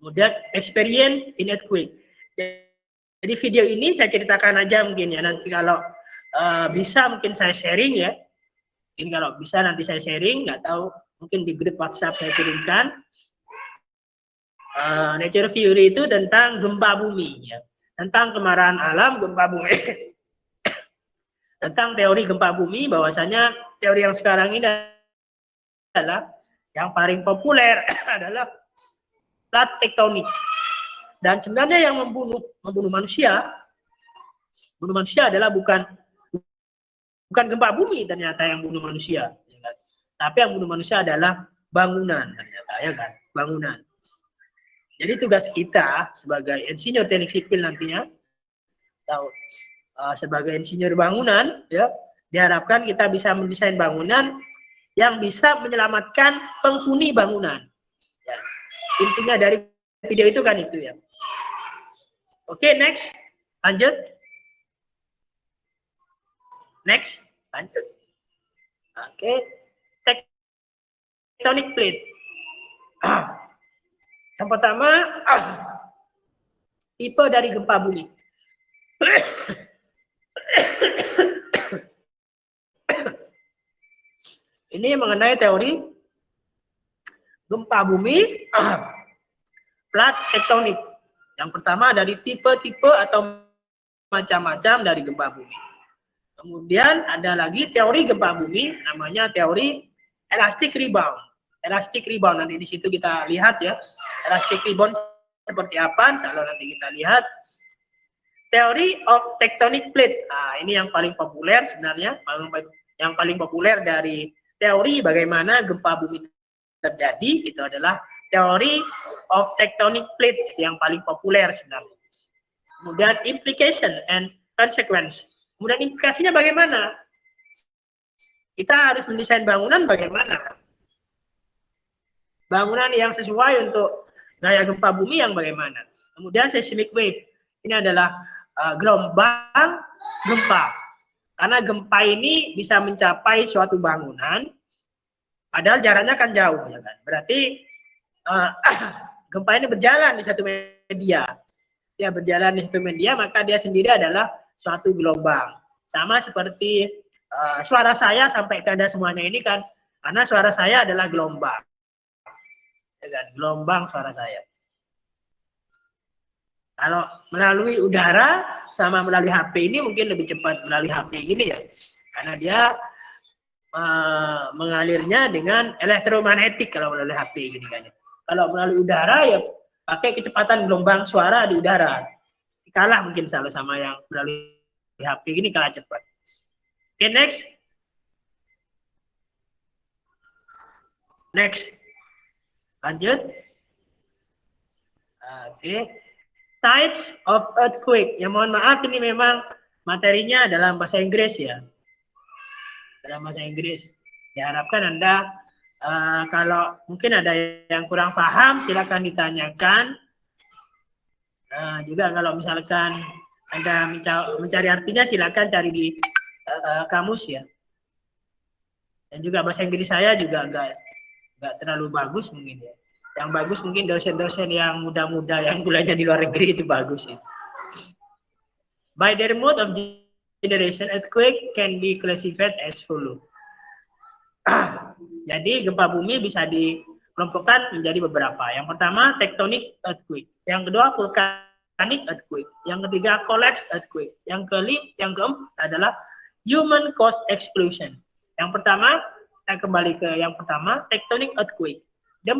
Kemudian experience in earthquake. Jadi video ini saya ceritakan aja mungkin ya, nanti kalau bisa mungkin saya sharing ya. Ini kalau bisa nanti saya sharing, nggak tahu mungkin di grup WhatsApp saya kirimkan. Nature theory itu tentang gempa bumi ya, tentang kemarahan alam, gempa bumi. Tentang teori gempa bumi, bahwasanya teori yang sekarang ini adalah yang paling populer adalah plat tektonik. Dan sebenarnya yang membunuh manusia adalah bukan gempa bumi ternyata yang bunuh manusia, tapi yang bunuh manusia adalah bangunan ternyata, ya kan, bangunan. Jadi tugas kita sebagai insinyur teknik sipil nantinya, atau sebagai insinyur bangunan, ya, diharapkan kita bisa mendesain bangunan yang bisa menyelamatkan penghuni bangunan. Ya. Intinya dari video itu kan itu ya. Oke, next, lanjut. Next, lanjut. Oke, tectonic plate. Yang pertama, tipe dari gempa bumi. Ini mengenai teori gempa bumi plat tektonik. Yang pertama dari tipe-tipe atau macam-macam dari gempa bumi. Kemudian ada lagi teori gempa bumi, namanya teori elastic rebound. Elastic rebound, nanti di situ kita lihat ya, elastic rebound seperti apa, kalau nanti kita lihat. Theory of tectonic plate, nah ini yang paling populer sebenarnya, yang paling populer dari teori bagaimana gempa bumi terjadi, itu adalah teori of tectonic plate yang paling populer sebenarnya. Kemudian implication and consequence. Kemudian implikasinya bagaimana? Kita harus mendesain bangunan bagaimana? Bangunan yang sesuai untuk gaya gempa bumi yang bagaimana? Kemudian seismic wave. Ini adalah gelombang gempa. Karena gempa ini bisa mencapai suatu bangunan, padahal jaraknya kan jauh, ya kan? Berarti gempa ini berjalan di satu media. Dia berjalan di satu media, maka dia sendiri adalah suatu gelombang. Sama seperti suara saya sampai ke Anda semuanya ini kan, karena suara saya adalah gelombang. Ya kan? Gelombang suara saya. Kalau melalui udara sama melalui HP ini mungkin lebih cepat melalui HP gini ya. Karena dia mengalirnya dengan elektromagnetik kalau melalui HP gini kan. Kalau melalui udara ya pakai kecepatan gelombang suara di udara. Kalah mungkin selalu sama yang melalui HP gini, kalah cepat. Oke, next. Next. Lanjut. Oke. Types of earthquake. Ya mohon maaf ini memang materinya dalam bahasa Inggris ya. Dalam bahasa Inggris. Diharapkan Anda kalau mungkin ada yang kurang paham silakan ditanyakan. Juga kalau misalkan Anda mencari artinya silakan cari di kamus ya. Dan juga bahasa Inggris saya juga enggak terlalu bagus mungkin ya. Yang bagus mungkin dosen-dosen yang muda-muda yang kuliahnya di luar negeri itu bagus ya. By their mode of generation, earthquake can be classified as follow. Jadi gempa bumi bisa dikelompokkan menjadi beberapa. Yang pertama tectonic earthquake, yang kedua volcanic earthquake, yang ketiga collapse earthquake, yang keempat adalah human caused explosion. Yang pertama, kita kembali ke yang pertama, tectonic earthquake. The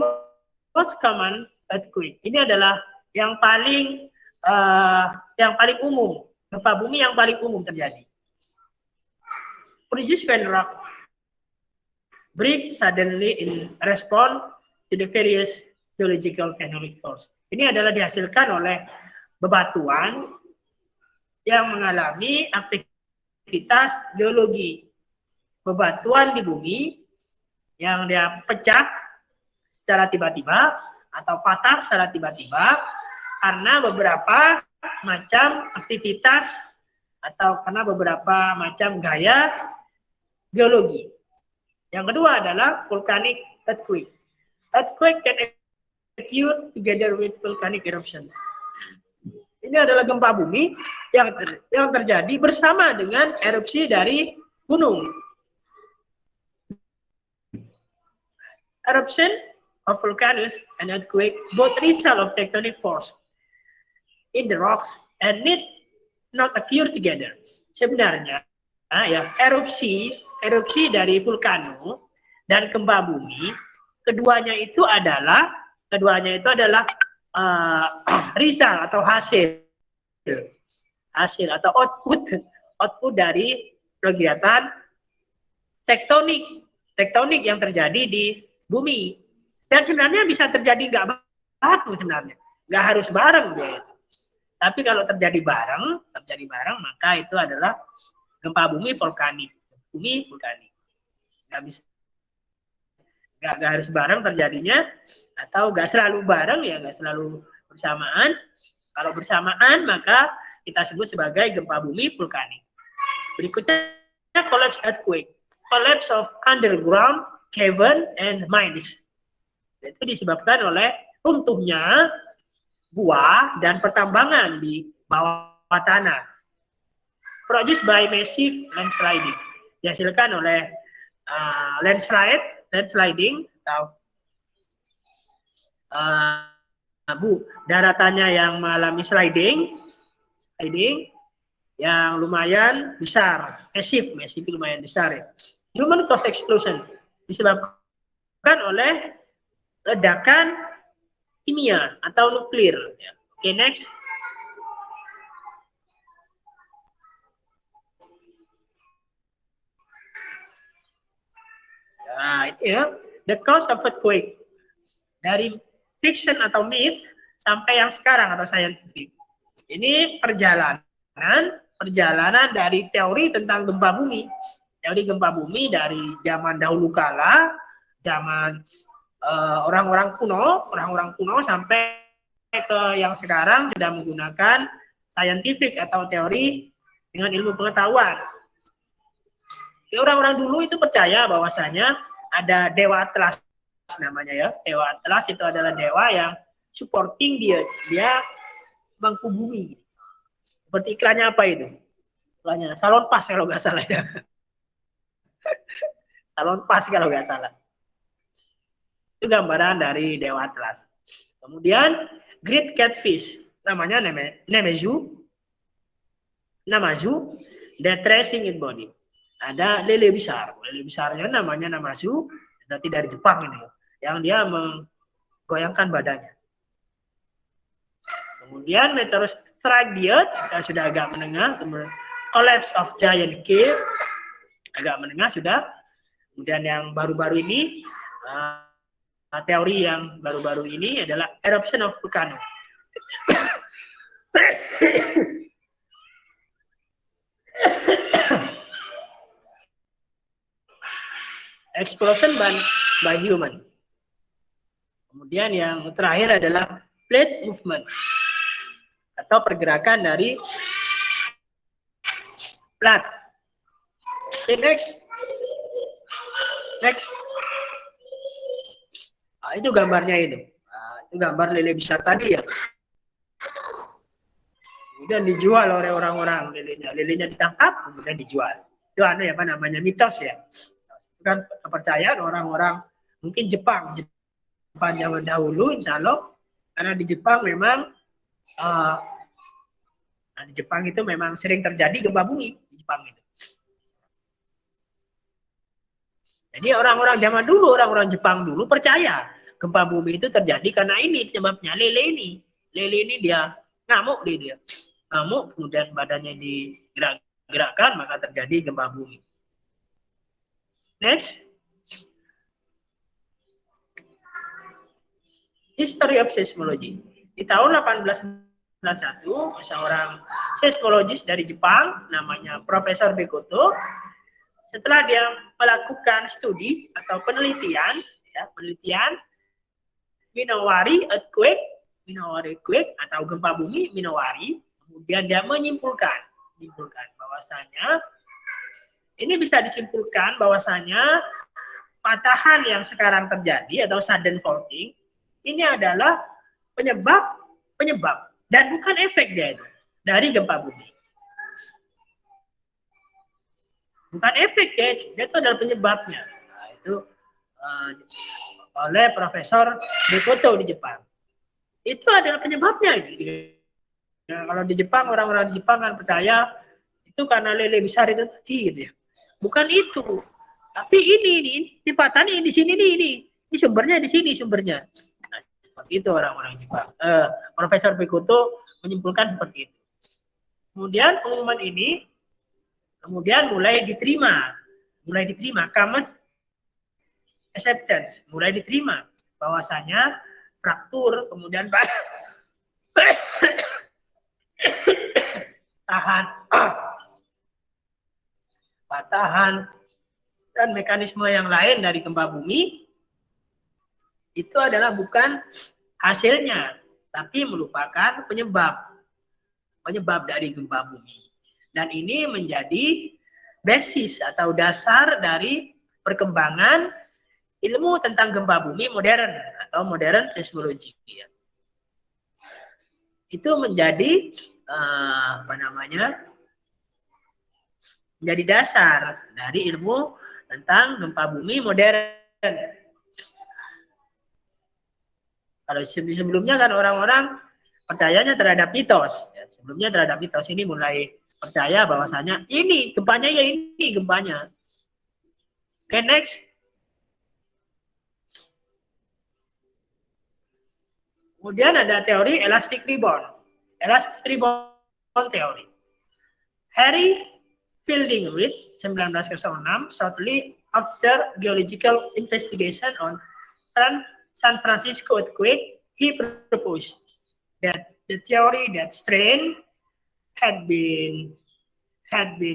most common earthquake. Ini adalah yang paling umum, gempa bumi yang paling umum terjadi. Produce when rock break suddenly in response to the various geological tectonic force. Ini adalah dihasilkan oleh bebatuan yang mengalami aktivitas geologi. Bebatuan di bumi yang dia pecah secara tiba-tiba atau patah secara tiba-tiba karena beberapa macam aktivitas atau karena beberapa macam gaya geologi. Yang kedua adalah volcanic earthquake. Earthquake can occur together with volcanic eruption. Ini adalah gempa bumi yang terjadi bersama dengan erupsi dari gunung. Eruption of volcanoes and earthquake both result of tectonic force in the rocks and need not occur together. Sebenarnya ya erupsi dari vulkano dan gempa bumi keduanya itu adalah result atau hasil atau output dari kegiatan tektonik yang terjadi di bumi. Dan sebenarnya bisa terjadi nggak bareng sebenarnya, nggak harus bareng dia. Tapi kalau terjadi bareng maka itu adalah gempa bumi vulkanik. Nggak harus bareng terjadinya, atau nggak selalu bareng ya, nggak selalu bersamaan. Kalau bersamaan maka kita sebut sebagai gempa bumi vulkanik. Berikutnya collapse earthquake, collapse of underground cavern and mines. Itu disebabkan oleh runtuhnya gua dan pertambangan di bawah tanah. Produced by massive landsliding, dihasilkan oleh landsliding atau daratannya yang mengalami sliding yang lumayan besar, massive lumayan besar ya. Human cause explosion disebabkan oleh ledakan kimia atau nuklir. Oke, next. Nah, ini ya, the cause of earthquake. Dari fiction atau myth sampai yang sekarang atau scientific. Ini perjalanan dari teori tentang gempa bumi. Teori gempa bumi dari zaman dahulu kala, zaman orang-orang kuno sampai ke yang sekarang sudah menggunakan scientific atau teori dengan ilmu pengetahuan. Orang-orang dulu itu percaya bahwasanya ada Dewa Atlas namanya ya. Dewa Atlas itu adalah dewa yang supporting dia bangku bumi. Seperti iklannya apa itu? Iklannya Salon Pas kalau nggak salah ya. Salon Pas kalau nggak salah. Itu gambaran dari Dewa Atlas. Kemudian Great Catfish, namanya Namazu, that tracing in body. Ada lele besarnya namanya Namazu, berarti dari Jepang ini, yang dia menggoyangkan badannya. Kemudian meteor strike the earth, sudah agak menengah. Kemudian collapse of giant cave, agak menengah sudah. Kemudian yang baru-baru ini, teori yang baru-baru ini adalah eruption of volcano. Explosion by human. Kemudian yang terakhir adalah plate movement atau pergerakan dari plat. Okay, next. Itu gambarnya itu. Itu gambar lele besar tadi ya. Kemudian dijual oleh orang-orang lelenya. Lelenya ditangkap, kemudian dijual. Itu apa namanya mitos ya. Itu kan kepercayaan orang-orang mungkin Jepang zaman dahulu, insya Allah. Karena di Jepang memang di Jepang itu memang sering terjadi gempa bumi di Jepang itu. Jadi orang-orang zaman dulu, orang-orang Jepang dulu percaya gempa bumi itu terjadi karena ini penyebabnya lele ini dia ngamuk ngamuk, kemudian badannya digerakkan maka terjadi gempa bumi. Next. History of seismology. Di tahun 1891, seorang seismologis dari Jepang namanya Profesor Bekoto, setelah dia melakukan studi atau penelitian Minowari earthquake atau gempa bumi Minowari, kemudian dia menyimpulkan bahwasanya ini bisa disimpulkan bahwasanya patahan yang sekarang terjadi atau sudden faulting Ini adalah penyebab dan bukan efek dia itu dari gempa bumi. Bukan efek dia itu adalah penyebabnya. Nah, itu oleh Profesor Mikoto di Jepang. Itu adalah penyebabnya. Nah, kalau di Jepang, orang-orang di Jepang kan percaya itu karena lele besar itu tadi gitu ya. Bukan itu. Tapi ini patah nih di sini nih ini. Ini sumbernya di sini sumbernya. Nah, seperti itu orang-orang Jepang. Profesor Mikoto menyimpulkan seperti itu. Kemudian pengumuman ini kemudian mulai diterima, common acceptance, mulai diterima bahwasanya fraktur kemudian patahan dan mekanisme yang lain dari gempa bumi itu adalah bukan hasilnya, tapi merupakan penyebab dari gempa bumi. Dan ini menjadi basis atau dasar dari perkembangan ilmu tentang gempa bumi modern atau modern seismologi. Itu menjadi menjadi dasar dari ilmu tentang gempa bumi modern. Kalau sebelumnya kan orang-orang percayanya terhadap mitos. Sebelumnya terhadap mitos, ini mulai percaya bahwasanya ini gempanya ya ini gempanya. Oke, next. Kemudian ada teori elastic rebound. Elastic rebound theory. Harry Fielding-Reed 1906, shortly after geological investigation on San Francisco earthquake, he proposed that the theory that strain had been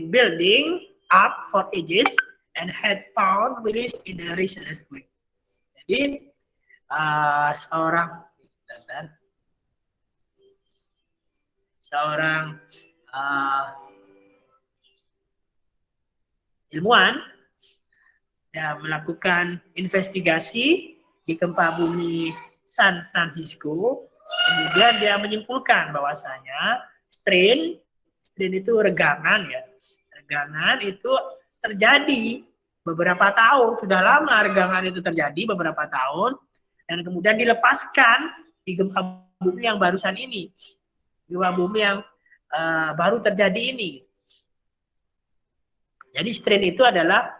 building up for ages and had found release in the recent earthquake. Jadi seorang ilmuwan yang melakukan investigasi di gempa bumi San Francisco, kemudian dia menyimpulkan bahwasanya strain itu regangan ya. Regangan itu terjadi beberapa tahun, sudah lama regangan itu terjadi beberapa tahun, dan kemudian dilepaskan di gempa bumi yang barusan ini. Gempa bumi yang baru terjadi ini. Jadi strain itu adalah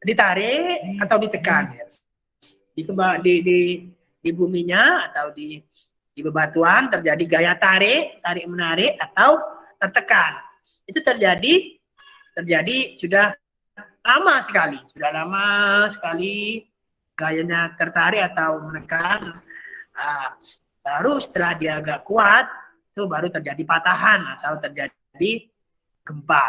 ditarik atau ditekan ya. Di buminya atau di bebatuan terjadi gaya tarik menarik atau tertekan. Itu terjadi sudah lama sekali gayanya tertarik atau menekan. Baru setelah dia agak kuat itu baru terjadi patahan atau terjadi gempa.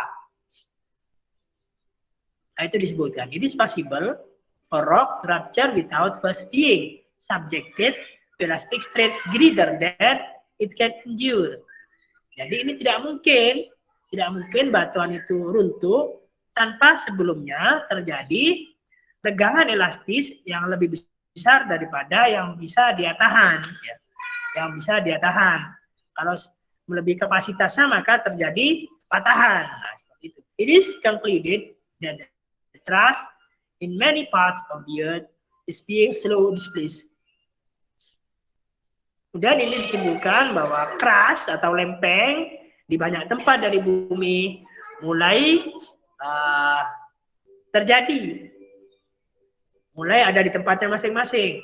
Nah, itu disebutkan. It is possible for rock to rupture without first being subjected to elastic strain greater than it can endure. Jadi ini tidak mungkin batuan itu runtuh tanpa sebelumnya terjadi regangan elastis yang lebih besar daripada yang bisa dia tahan. Ya. Yang bisa dia tahan. Kalau melebihi kapasitasnya maka terjadi patahan. Nah, seperti itu. It is concluded that the thrust in many parts of the earth is being slow displaced. Kemudian ini disimpulkan bahwa crust atau lempeng di banyak tempat dari bumi mulai terjadi. Mulai ada di tempatnya masing-masing.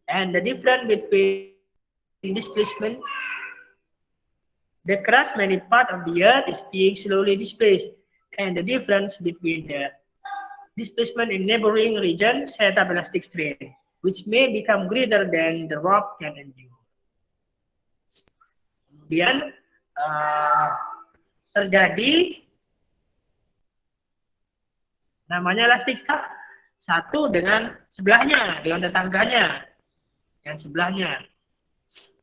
And the difference between displacement, the crust many part of the earth is being slowly displaced. And the difference between the displacement in neighboring region set up elastic strain, which may become greater than the rock can endure. Kemudian terjadi namanya elastic shock, satu dengan sebelahnya, dengan tetangganya, yang sebelahnya.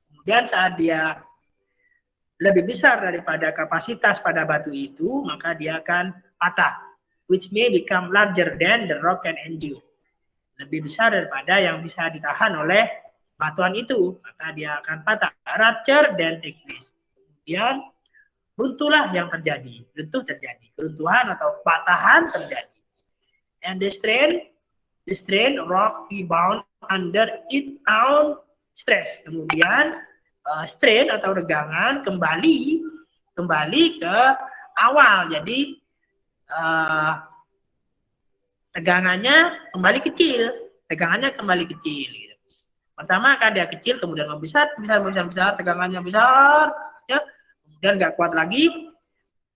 Kemudian saat dia lebih besar daripada kapasitas pada batu itu, maka dia akan patah, which may become larger than the rock can endure. lebih besar daripada yang bisa ditahan oleh batuan itu, maka dia akan patah. Rupture dan take place. Kemudian runtuhlah yang terjadi, runtuh terjadi, keruntuhan atau patahan terjadi. And the strain rock rebound under its own stress. Kemudian strain atau regangan kembali ke awal. Jadi tegangannya kembali kecil, gitu. Pertama kan dia kecil, kemudian membesar, tegangannya besar, ya, kemudian nggak kuat lagi,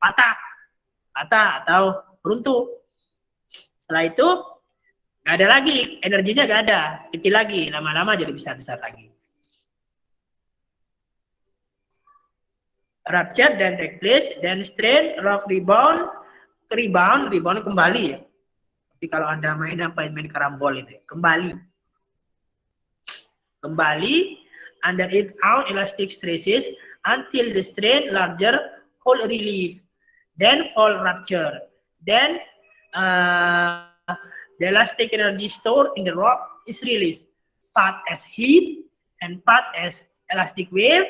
patah atau runtuh. Setelah itu nggak ada lagi, energinya nggak ada, kecil lagi, lama-lama jadi besar lagi. Rupture dan take place, dan strain, rock rebound kembali ya. Jadi kalau Anda main karambol itu, kembali under its own elastic stresses until the strain larger whole relief, then fall rupture, then the elastic energy stored in the rock is released, part as heat and part as elastic wave.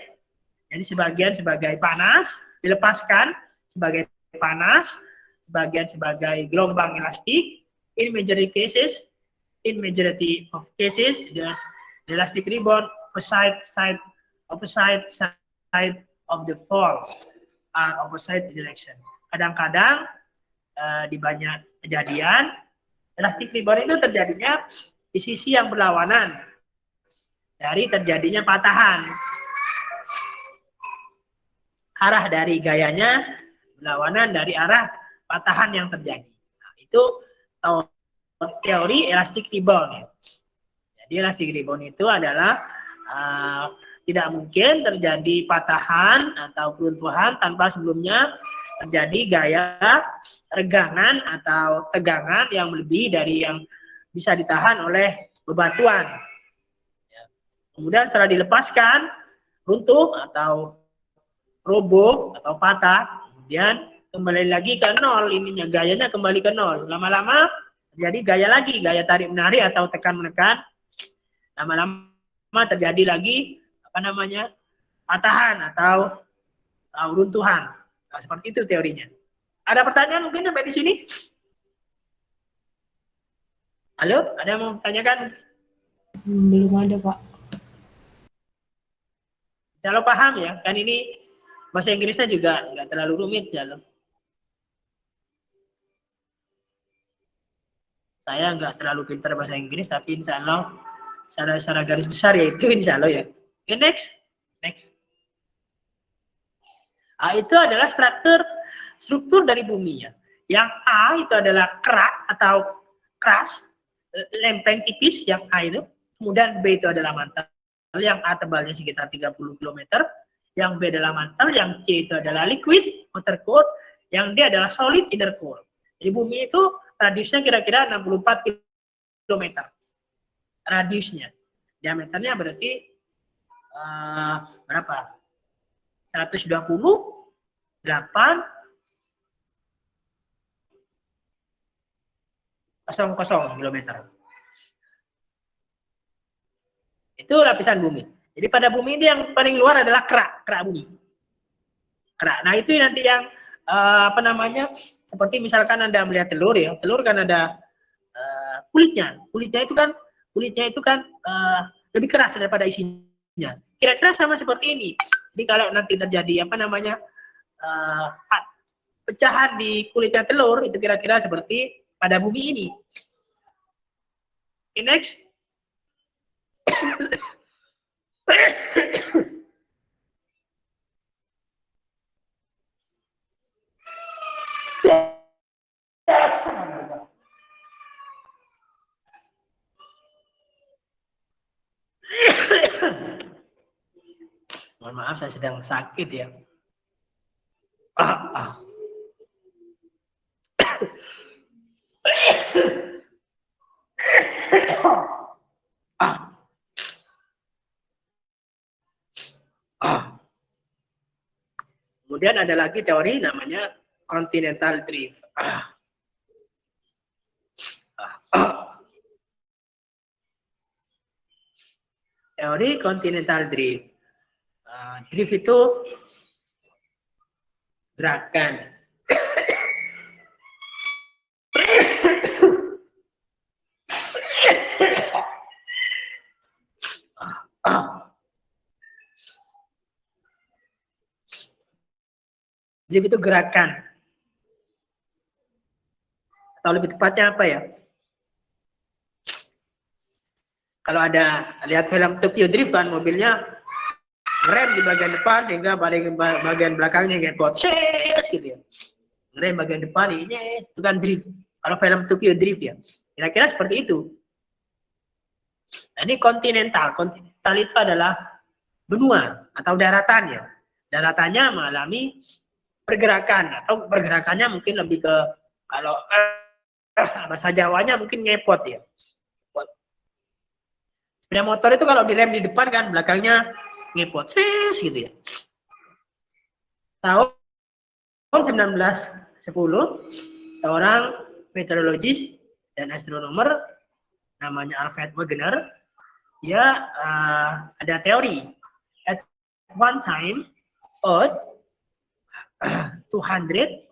Jadi sebagian sebagai panas dilepaskan sebagai panas, sebagian sebagai gelombang elastik. In majority of cases, the elastic rebound opposite side of the fall are opposite direction. Kadang-kadang di banyak kejadian elastic rebound itu terjadinya di sisi yang berlawanan dari terjadinya patahan. Arah dari gayanya berlawanan dari arah patahan yang terjadi. Nah, itu teori elastic rebound. Jadi elastic rebound itu adalah tidak mungkin terjadi patahan atau keruntuhan tanpa sebelumnya terjadi gaya regangan atau tegangan yang lebih dari yang bisa ditahan oleh bebatuan. Kemudian setelah dilepaskan, runtuh atau roboh atau patah, kemudian kembali lagi ke nol, ininya gayanya kembali ke nol. Lama-lama terjadi gaya lagi, gaya tarik menarik atau tekan menekan. Lama-lama terjadi lagi patahan atau runtuhan. Nah, seperti itu teorinya. Ada pertanyaan mungkin sampai di sini? Halo, ada yang mau tanyakan? Belum ada, Pak. Kalau paham ya, kan ini bahasa Inggrisnya juga nggak terlalu rumit ya loh. Saya nggak terlalu pintar bahasa Inggris, tapi insya Allah secara garis besar ya itu insya Allah ya. Oke, next. Itu adalah struktur dari bumi ya. Yang A itu adalah kerak atau crust, lempeng tipis yang A itu. Kemudian B itu adalah mantel. Yang A tebalnya sekitar 30 km. Yang B adalah mantel. Yang C itu adalah liquid, outer core. Yang D adalah solid, inner core. Jadi bumi itu radiusnya kira-kira 64 km. Radiusnya. Diameternya berarti berapa? 128 km. Itu lapisan bumi. Jadi pada bumi ini yang paling luar adalah kerak bumi. Kerak. Nah, itu nanti yang seperti misalkan Anda melihat telur ya. Telur kan ada kulitnya. Kulitnya itu kan lebih keras daripada isinya. Kira-kira sama seperti ini. Jadi kalau nanti terjadi pecahan di kulitnya telur, itu kira-kira seperti pada bumi ini. Okay, next. Mohon maaf, saya sedang sakit ya. Kemudian ada lagi teori namanya continental drift. Teori continental drift. Drift itu gerakan. Drift itu gerakan. Atau lebih tepatnya apa ya? Kalau ada lihat film Tokyo Drift kan, mobilnya ngerem di bagian depan sehingga bagian belakangnya ngepot. Gitu ya. Ngerem bagian depan ini itu kan drift. Kalau film Tokyo Drift ya. Kira-kira seperti itu. Nah, ini kontinental. Kontinental itu adalah benua atau daratan ya. Daratannya mengalami pergerakan atau pergerakannya mungkin lebih ke kalau bahasa Jawanya mungkin ngepot ya. Sepeda motor itu kalau direm di depan kan belakangnya ngepot, gitu ya. Tahun 1910 seorang meteorologis dan astronomer namanya Alfred Wegener, dia ada teori at one time Earth 200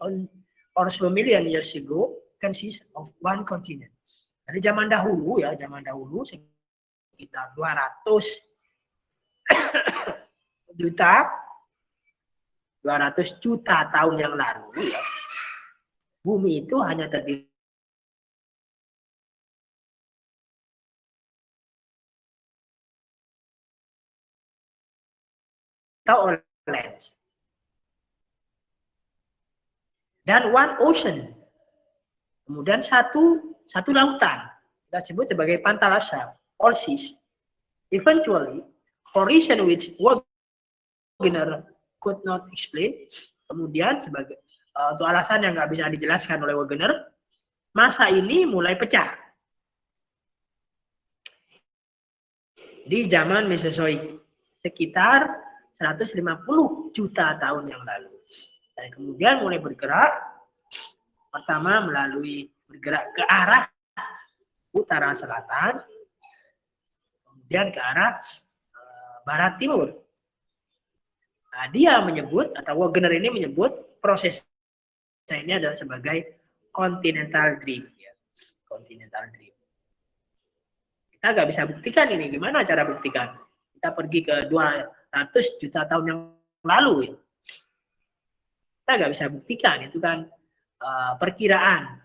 or so million years ago consists of one continent. Dari zaman dahulu sekitar 200 juta tahun yang lalu ya, bumi itu hanya terdiri oleh land dan one ocean, kemudian satu lautan kita sebut sebagai Pantalasa or seas. Eventually, for reason which Wegener could not explain, kemudian sebagai untuk alasan yang nggak bisa dijelaskan oleh Wegener, masa ini mulai pecah di zaman Mesozoik sekitar 150 juta tahun yang lalu. Dan kemudian mulai bergerak, pertama bergerak ke arah utara selatan, kemudian ke arah barat timur. Nah, dia menyebut, atau Wegener ini menyebut proses ini adalah sebagai continental drift. Ya. Continental drift. Kita nggak bisa buktikan ini. Gimana cara buktikan? Kita pergi ke 200 juta tahun yang lalu. Ya. Kita nggak bisa buktikan. Itu kan perkiraan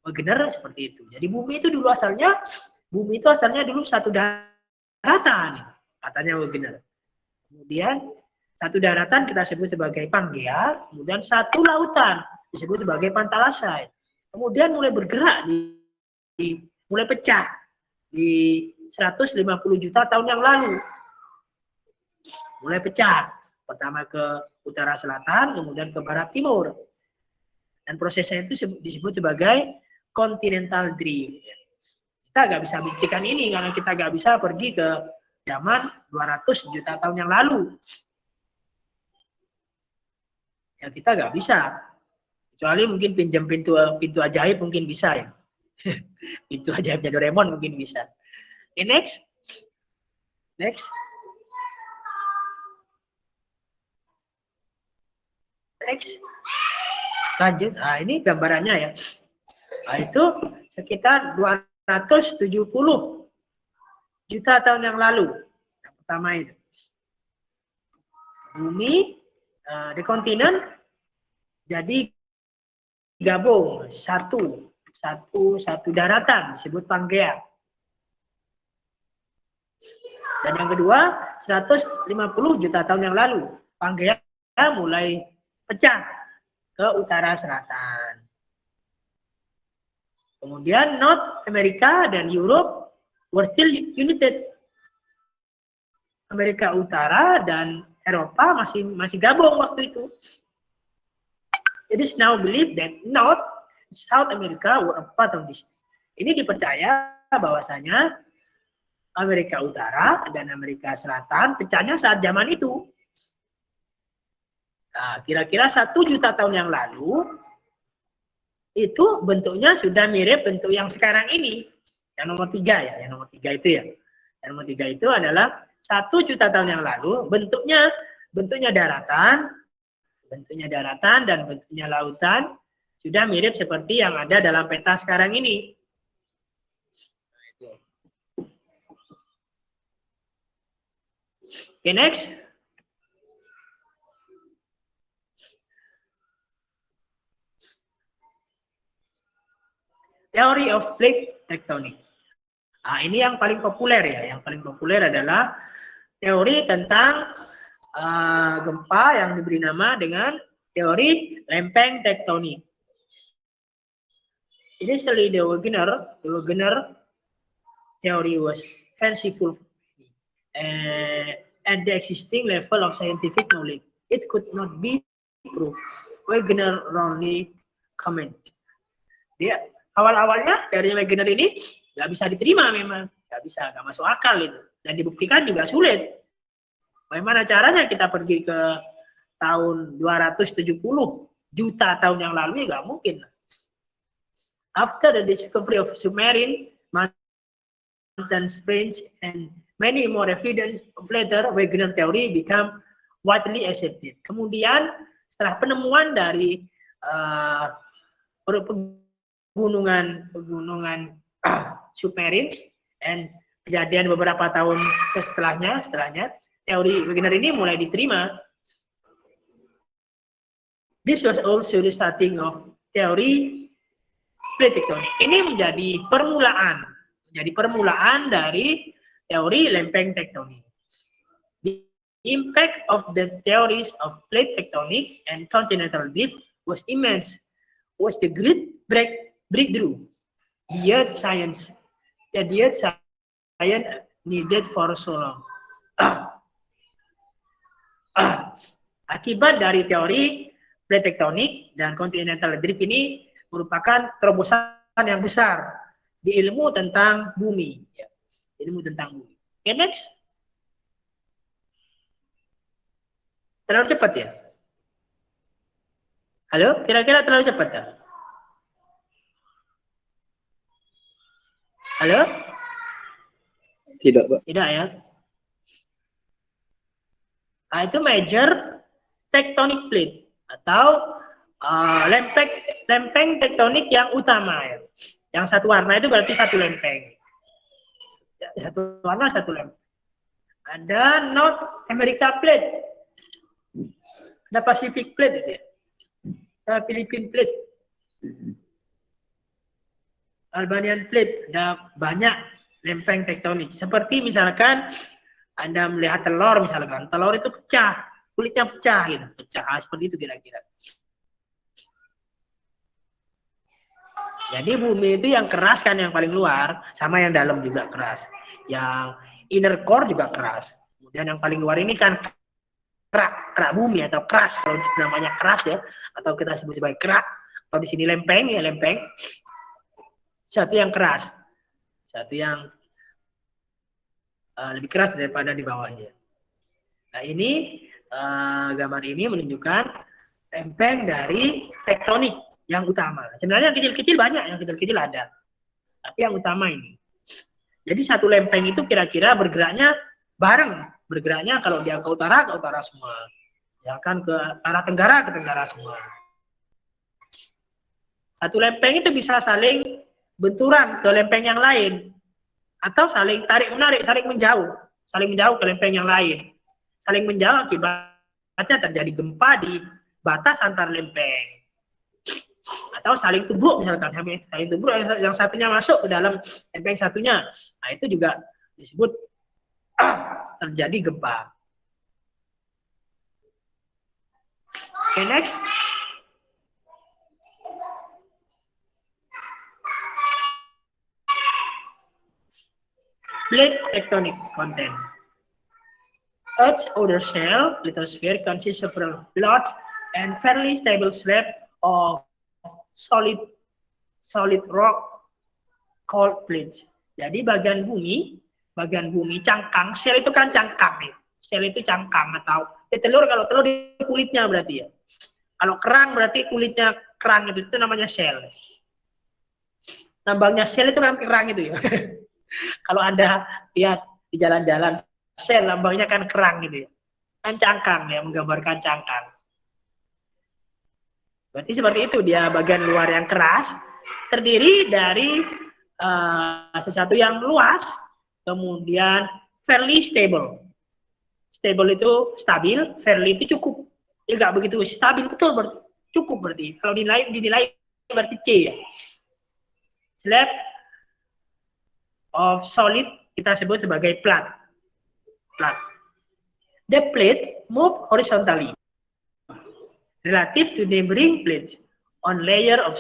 Wegener seperti itu. Jadi bumi itu asalnya dulu satu daratan, katanya Wegener. Kemudian satu daratan kita sebut sebagai Pangea, kemudian satu lautan disebut sebagai Pantalasa. Kemudian mulai bergerak mulai pecah di 150 juta tahun yang lalu. Mulai pecah, pertama ke utara selatan, kemudian ke barat timur. Dan prosesnya itu disebut sebagai continental drift. Kita nggak bisa buktikan ini karena kita nggak bisa pergi ke zaman 200 juta tahun yang lalu. Ya kita nggak bisa. Kecuali mungkin pinjam pintu ajaib mungkin bisa ya. Pintu ajaibnya Doraemon mungkin bisa. Okay, next. Lanjut. Nah, ini gambarannya ya. Nah, itu sekitar 270 juta tahun yang lalu. Yang pertama itu. Bumi di kontinen jadi gabung satu daratan disebut Pangea. Dan yang kedua 150 juta tahun yang lalu Pangea mulai pecah ke utara selatan. Kemudian North America dan Europe were still united. Amerika Utara dan Eropa masih gabung waktu itu. It is now believed that North South America were a part of this. Ini dipercaya bahwasanya Amerika Utara dan Amerika Selatan pecahnya saat zaman itu. Nah, kira-kira 1 juta tahun yang lalu itu bentuknya sudah mirip bentuk yang sekarang ini. Yang nomor 3 ya, yang nomor 3 itu ya. Yang ketiga itu adalah 1 juta tahun yang lalu bentuknya daratan dan bentuknya lautan sudah mirip seperti yang ada dalam peta sekarang ini. Okay, next. Theory of plate tectonic. Nah, ini yang paling populer ya. Yang paling populer adalah teori tentang gempa yang diberi nama dengan teori lempeng tektonik. Initially, the Wegener theory was fanciful at the existing level of scientific knowledge. It could not be proved. Wegener wrongly comment. Dia awal-awalnya dari Wegener ini nggak bisa diterima memang, nggak masuk akal itu, dan dibuktikan juga sulit. Bagaimana caranya kita pergi ke tahun 270 juta tahun yang lalu, ya nggak mungkin. After the discovery of submarine, mountain range, and many more evidence later, Wegener theory become widely accepted. Kemudian setelah penemuan dari pegunungan submarines and kejadian beberapa tahun setelahnya, teori Wegener ini mulai diterima. This was also the starting of theory plate tectonic. Ini menjadi permulaan dari teori lempeng tektonik. The impact of the theories of plate tectonic and continental drift was immense. Was the great breakthrough the earth science needed for so long. Akibat dari teori plate tectonic dan continental drift ini merupakan terobosan yang besar di ilmu tentang bumi. Ya. Ilmu tentang bumi. Okay, next. Terlalu cepat ya? Halo? Kira-kira terlalu cepat ya? Halo? Tidak, Pak. Tidak ya? Nah, itu major tectonic plate atau lempeng tektonik yang utama ya. Yang satu warna itu berarti satu lempeng. Satu warna satu lempeng. Ada North America plate. Ada Pacific plate itu ya. Ada Philippine plate. Albanian plate. Ada banyak lempeng tektonik. Seperti misalkan Anda melihat telur misalkan. Telur itu pecah. Kulitnya pecah gitu. Pecah seperti itu kira-kira. Jadi bumi itu yang keras kan yang paling luar, sama yang dalam juga keras. Yang inner core juga keras. Kemudian yang paling luar ini kan kerak bumi atau keras, kalau namanya keras ya, atau kita sebut sebagai kerak, atau di sini lempeng ya, lempeng. Satu yang keras, satu yang lebih keras daripada di bawahnya. Nah ini gambar ini menunjukkan lempeng dari tektonik yang utama. Sebenarnya yang kecil-kecil banyak, yang kecil-kecil ada. Tapi yang utama ini. Jadi satu lempeng itu kira-kira bergeraknya bareng. Bergeraknya kalau dia ke utara semua. Ya kan ke arah tenggara, ke tenggara semua. Satu lempeng itu bisa saling benturan ke lempeng yang lain. Atau saling tarik-menarik, saling menjauh. Saling menjauh ke lempeng yang lain. Saling menjauh akibatnya terjadi gempa di batas antar lempeng. Atau saling tubruk misalkan, saling tubruk yang satunya masuk ke dalam lempeng satunya. Nah itu juga disebut terjadi gempa. Okay, next. Plate tectonic content. Earth's outer shell, lithosphere, consists of a large and fairly stable slab of solid rock called plates. Jadi bagian bumi cangkang, sel itu kan cangkang nih. Sel itu cangkang atau telur, kalau telur di kulitnya berarti ya. Kalau kerang berarti kulitnya kerang itu namanya sel. Lambangnya sel itu kan kerang itu ya. Kalau Anda lihat di jalan-jalan sel lambangnya kan kerang gitu ya. Kan cangkang ya, menggambarkan cangkang. Berarti seperti itu, dia bagian luar yang keras terdiri dari sesuatu yang luas, kemudian fairly stable. Stable itu stabil, fairly itu cukup. Ya nggak begitu stabil, betul berarti cukup berarti. Kalau dinilai berarti C ya. Slab of solid kita sebut sebagai plat. The plates move horizontally relative to neighboring plates on layer of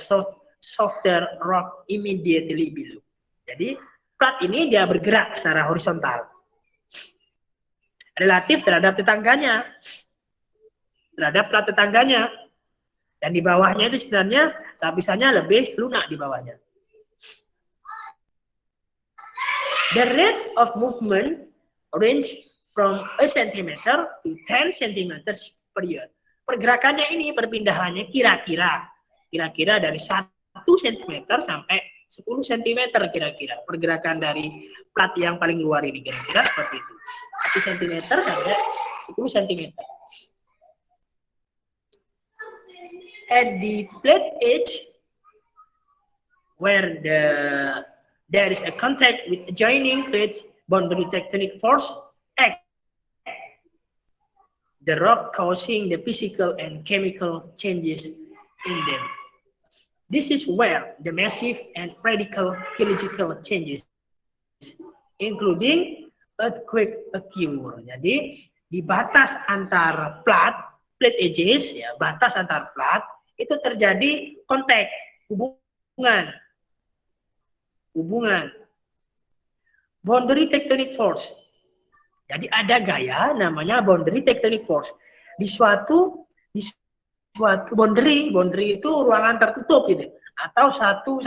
softer rock immediately below. Jadi plat ini dia bergerak secara horizontal relatif terhadap tetangganya, terhadap plat tetangganya, dan di bawahnya itu sebenarnya lapisannya lebih lunak di bawahnya. The rate of movement range from a centimeter to 10 centimeters per year. Pergerakannya ini, perpindahannya kira-kira dari 1 cm sampai 10 cm kira-kira. Pergerakan dari plat yang paling luar ini kira-kira seperti itu. 1 cm sampai 10 cm. At the plate edge, where there is a contact with adjoining plates, boundary tectonic force act the rock causing the physical and chemical changes in them. This is where the massive and radical geological changes, including earthquake, occur. Jadi di batas antar plate edges, ya, batas antar plat itu terjadi kontak, hubungan. Boundary tectonic force. Jadi ada gaya namanya boundary tectonic force. Di suatu boundary itu ruangan tertutup gitu. Atau satu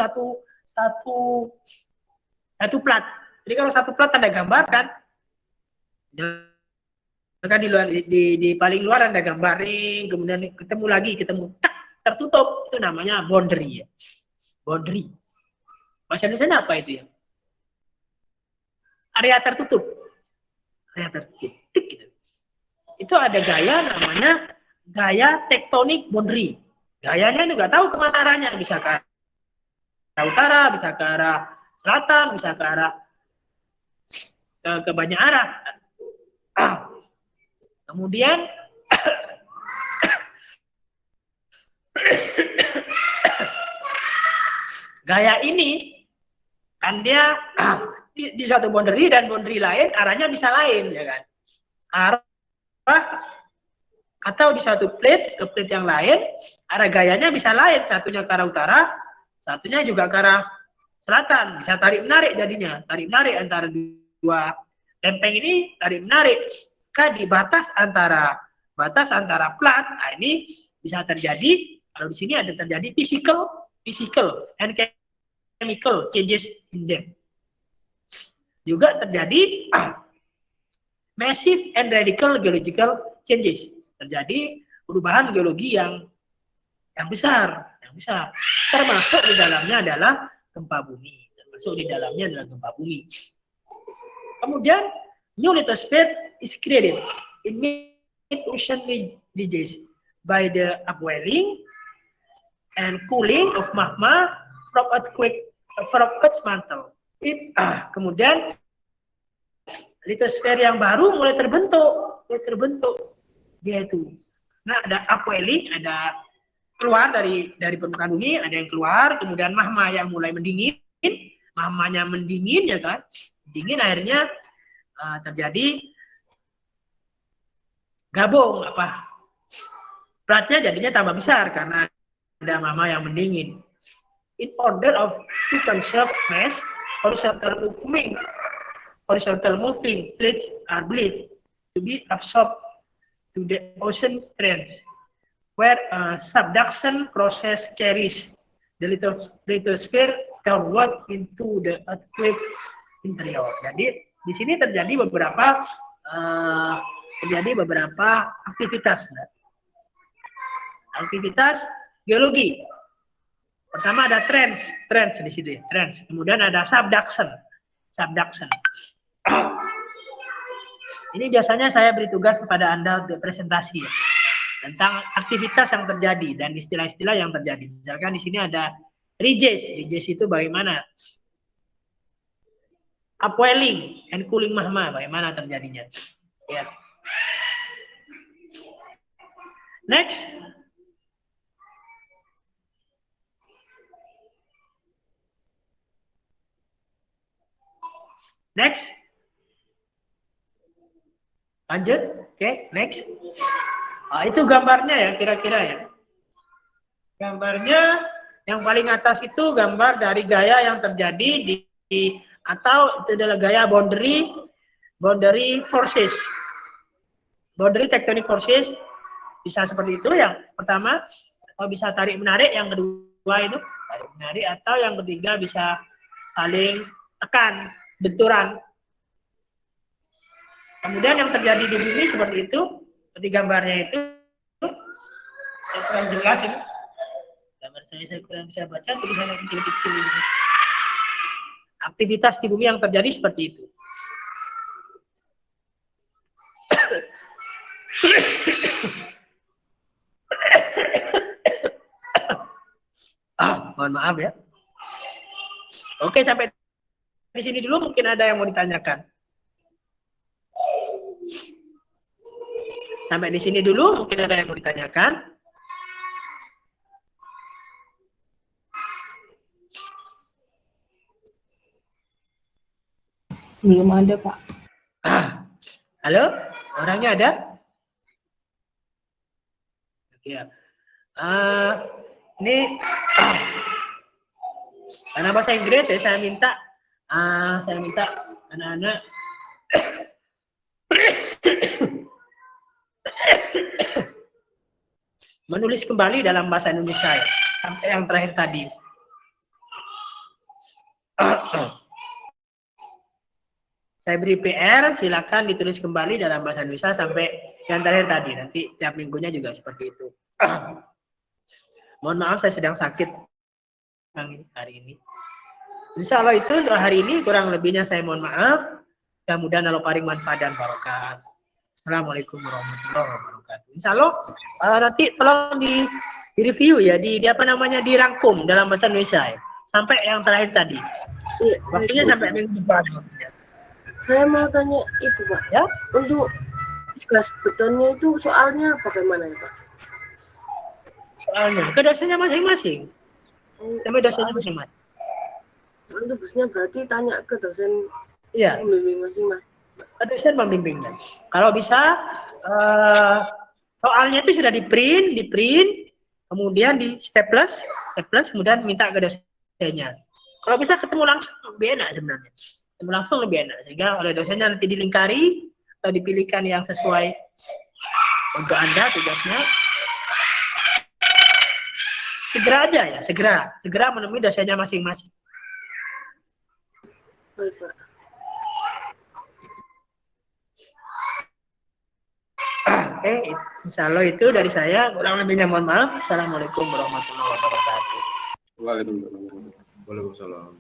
plat. Jadi kalau satu plat ada gambar kan, maka di paling luar ada gambar, kemudian ketemu tertutup, itu namanya boundary ya. Boundary. Bahasa Indonesia apa itu ya? Area tertutup. Gitu. Itu ada gaya namanya gaya tektonik boundary. Gayanya itu nggak tahu kemana arahnya, bisa ke arah utara, bisa ke arah selatan, bisa ke arah ke banyak arah. Kemudian gaya ini kan dia di suatu boundary dan boundary lain arahnya bisa lain, ya kan? Arah atau di suatu plate ke plate yang lain arah gayanya bisa lain, satunya ke arah utara, satunya juga ke arah selatan, bisa tarik menarik jadinya, tarik menarik antara dua lempeng ini, tarik menarik kan di batas antara plat. Nah, ini bisa terjadi, kalau di sini ada terjadi physical and chemical changes in them. Juga terjadi massive and radical geological changes. Terjadi perubahan geologi yang besar. Termasuk di dalamnya adalah gempa bumi. Kemudian new lithosphere is created in mid-ocean ridges by the upwelling and cooling of magma from Earth's mantle. Kemudian litosfer yang baru mulai terbentuk dia itu. Nah, ada upwelling, ada keluar dari permukaan bumi, ada yang keluar, kemudian magma yang mulai mendingin, magmanya mendingin ya kan, dingin akhirnya terjadi gabung platnya jadinya tambah besar karena ada magma yang mendingin. In order to conserve mass, horizontal moving plates are believed to be absorbed to the ocean trends, where a subduction process carries the lithosphere downward into the earthquake interior. Jadi di sini terjadi beberapa aktivitas geologi. Pertama ada trends di sini, trends. Kemudian ada subduction. Ini biasanya saya beri tugas kepada Anda untuk presentasi ya, tentang aktivitas yang terjadi dan istilah-istilah yang terjadi. Misalkan di sini ada reges. Reges itu bagaimana? Upwelling and cooling magma, bagaimana terjadinya? Ya. Next. Next. Lanjut. Oke, next. Itu gambarnya ya, kira-kira ya. Gambarnya yang paling atas itu gambar dari gaya yang terjadi atau itu adalah gaya boundary forces. Boundary tectonic forces bisa seperti itu yang pertama, atau bisa tarik menarik yang kedua itu tarik menarik, atau yang ketiga bisa saling tekan, benturan. Kemudian yang terjadi di bumi seperti itu, seperti gambarnya itu, saya kurang jelas ini. Gambar saya kurang bisa baca, tulisannya kecil-kecil ini. Aktivitas di bumi yang terjadi seperti itu. Mohon maaf ya. Oke, sampai di sini dulu, mungkin ada yang mau ditanyakan. Sampai di sini dulu, mungkin ada yang mau ditanyakan. Belum ada, Pak. Halo, orangnya ada? Ya. Ini karena bahasa Inggris ya, saya minta anak-anak menulis kembali dalam bahasa Indonesia ya, sampai yang terakhir tadi. Saya beri PR, silakan ditulis kembali dalam bahasa Indonesia sampai yang terakhir tadi. Nanti tiap minggunya juga seperti itu. Mohon maaf, saya sedang sakit hari ini. Insya Allah itu untuk hari ini, kurang lebihnya saya mohon maaf. Mudah-mudahan Allah paling manfaat dan barokah. Assalamualaikum warahmatullahi wabarakatuh. Insya Allah nanti tolong di review ya, dirangkum dalam bahasa Indonesia ya, sampai yang terakhir tadi. Iya, waktunya sampai minggu depan. Saya mau tanya itu, Pak. Ya? Untuk gas betonnya itu soalnya bagaimana ya, Pak? Soalnya ke dosennya masing-masing. Sampai dosennya masing-masing. Itu busnya berarti tanya ke dosen pembimbing masing-masing. Dosen pembimbingnya. Kalau bisa soalnya itu sudah di print, kemudian di staples, kemudian minta ke dosennya. Kalau bisa ketemu langsung lebih enak sebenarnya. Ketemu langsung lebih enak, sehingga oleh dosennya nanti dilingkari atau dipilihkan yang sesuai untuk Anda tugasnya. Segera aja ya, segera menemui dosennya masing-masing. Baik, Pak. Oke, insya Allah itu dari saya. Kurang lebihnya mohon maaf. Assalamualaikum warahmatullahi wabarakatuh. Waalaikumsalam.